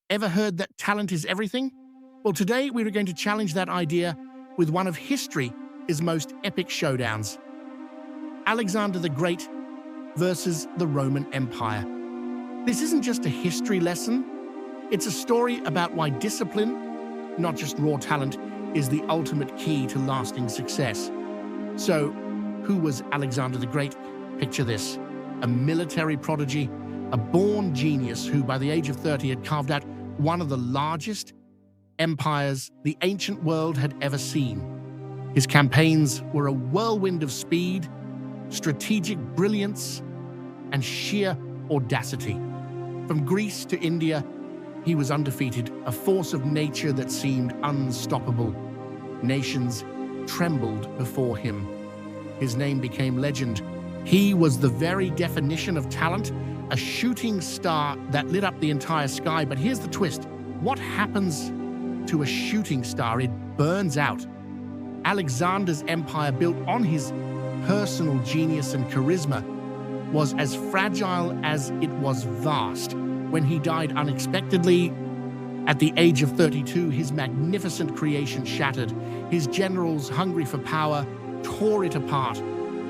Ever heard that talent is everything? Well, today we're going to challenge that idea with one of history's most epic showdowns. Alexander the Great versus the Roman Empire. This isn't just a history lesson, it's a story about why discipline, not just raw talent, is the ultimate key to lasting success. So, who was Alexander the Great? Picture this: a military prodigy, a born genius who by the age of 30 had carved out one of the largest empires the ancient world had ever seen. His campaigns were a whirlwind of speed, strategic brilliance, and sheer audacity. From Greece to India, he was undefeated, a force of nature that seemed unstoppable. Nations trembled before him. His name became legend. He was the very definition of talent, a shooting star that lit up the entire sky. But here's the twist. What happens to a shooting star? It burns out. Alexander's empire, built on his personal genius and charisma, was as fragile as it was vast. When he died unexpectedly at the age of 32, his magnificent creation shattered. His generals, hungry for power, tore it apart.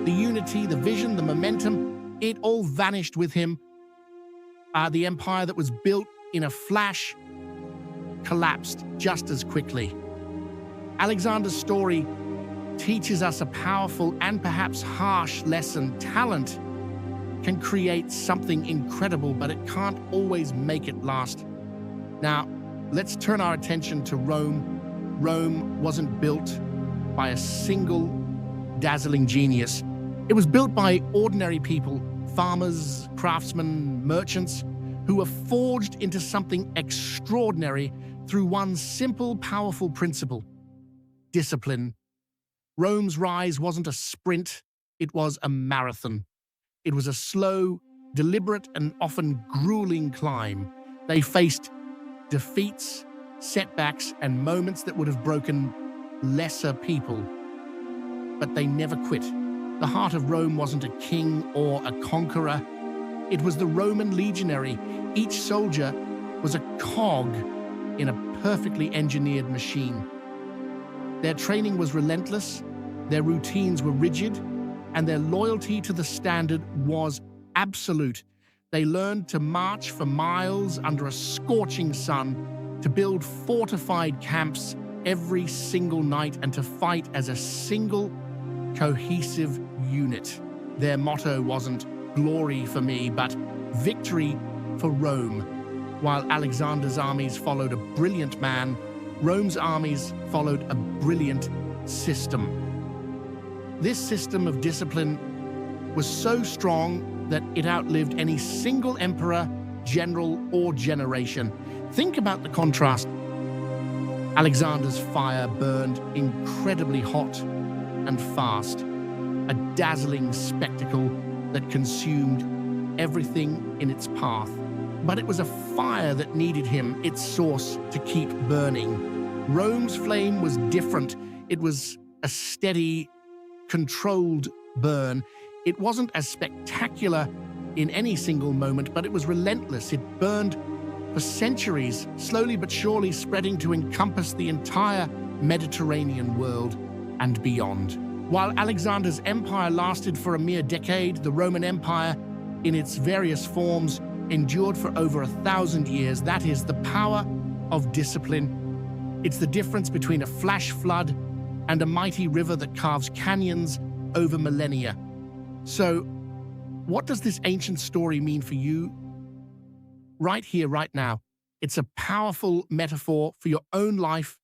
The unity, the vision, the momentum, it all vanished with him. The empire that was built in a flash collapsed just as quickly. Alexander's story teaches us a powerful and perhaps harsh lesson. Talent can create something incredible, but it can't always make it last. Now, let's turn our attention to Rome. Rome wasn't built by a single dazzling genius. It was built by ordinary people, farmers, craftsmen, merchants, who were forged into something extraordinary through one simple, powerful principle: discipline. Rome's rise wasn't a sprint, it was a marathon. It was a slow, deliberate, and often grueling climb. They faced defeats, setbacks, and moments that would have broken lesser people. But they never quit. The heart of Rome wasn't a king or a conqueror. It was the Roman legionary. Each soldier was a cog in a perfectly engineered machine. Their training was relentless, their routines were rigid, and their loyalty to the standard was absolute. They learned to march for miles under a scorching sun, to build fortified camps every single night, and to fight as a single, cohesive unit. Their motto wasn't "glory for me," but "victory for Rome." While Alexander's armies followed a brilliant man, Rome's armies followed a brilliant system. This system of discipline was so strong that it outlived any single emperor, general, or generation. Think about the contrast. Alexander's fire burned incredibly hot and fast, a dazzling spectacle that consumed everything in its path. But it was a fire that needed him, its source, to keep burning. Rome's flame was different. It was a steady, controlled burn. It wasn't as spectacular in any single moment, but it was relentless. It burned for centuries, slowly but surely spreading to encompass the entire Mediterranean world and beyond. While Alexander's empire lasted for a mere decade, the Roman Empire, in its various forms, endured for over 1,000 years. That is the power of discipline. It's the difference between a flash flood and a mighty river that carves canyons over millennia. So, what does this ancient story mean for you? Right here, right now. It's a powerful metaphor for your own life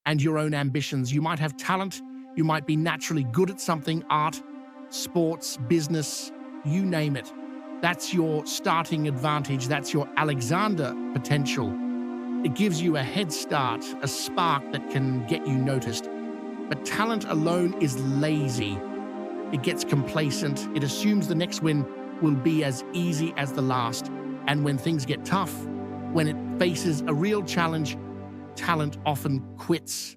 and your own ambitions. You might have talent, you might be naturally good at something: art, sports, business, you name it. That's your starting advantage. That's your Alexander potential. It gives you a head start, a spark that can get you noticed. But talent alone is lazy. It gets complacent. It assumes the next win will be as easy as the last. And when things get tough, when it faces a real challenge, talent often quits.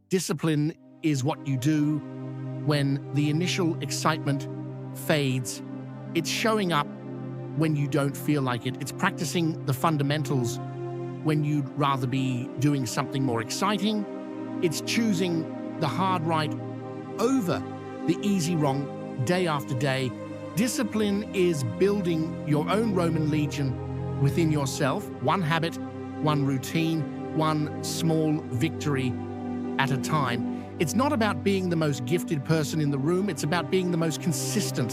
Discipline is what you do when the initial excitement fades. It's showing up when you don't feel like it. It's practicing the fundamentals when you'd rather be doing something more exciting. It's choosing the hard right over the easy wrong day after day. Discipline is building your own Roman legion within yourself, one habit, one routine, one small victory at a time. It's not about being the most gifted person in the room, it's about being the most consistent,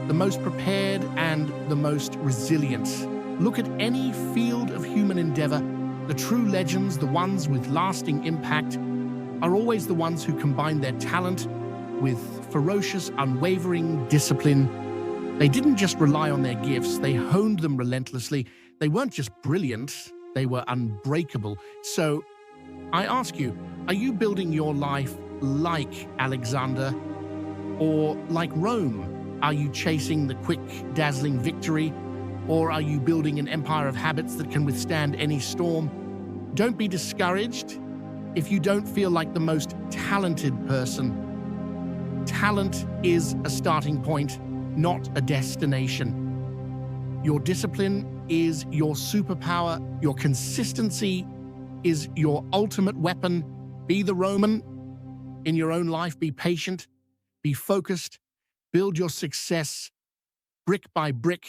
the most prepared, and the most resilient. Look at any field of human endeavor. The true legends, the ones with lasting impact, are always the ones who combine their talent with ferocious, unwavering discipline. They didn't just rely on their gifts, they honed them relentlessly. They weren't just brilliant, they were unbreakable. So I ask you, are you building your life like Alexander or like Rome? Are you chasing the quick, dazzling victory? Or are you building an empire of habits that can withstand any storm? Don't be discouraged if you don't feel like the most talented person. Talent is a starting point, not a destination. Your discipline is your superpower. Your consistency is your ultimate weapon. Be the Roman in your own life. Be patient, be focused, build your success brick by brick,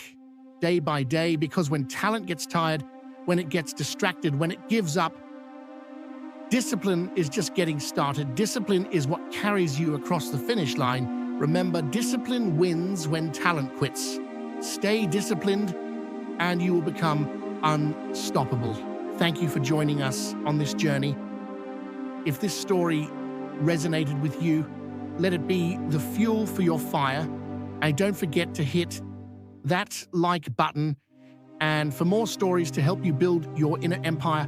day by day, because when talent gets tired, when it gets distracted, when it gives up, discipline is just getting started. Discipline is what carries you across the finish line. Remember, discipline wins when talent quits. Stay disciplined and you will become unstoppable. Thank you for joining us on this journey. If this story resonated with you, let it be the fuel for your fire. And don't forget to hit that like button. And for more stories to help you build your inner empire,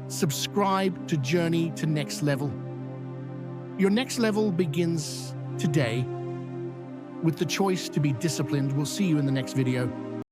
subscribe to Journey to Next Level. Your next level begins today with the choice to be disciplined. We'll see you in the next video.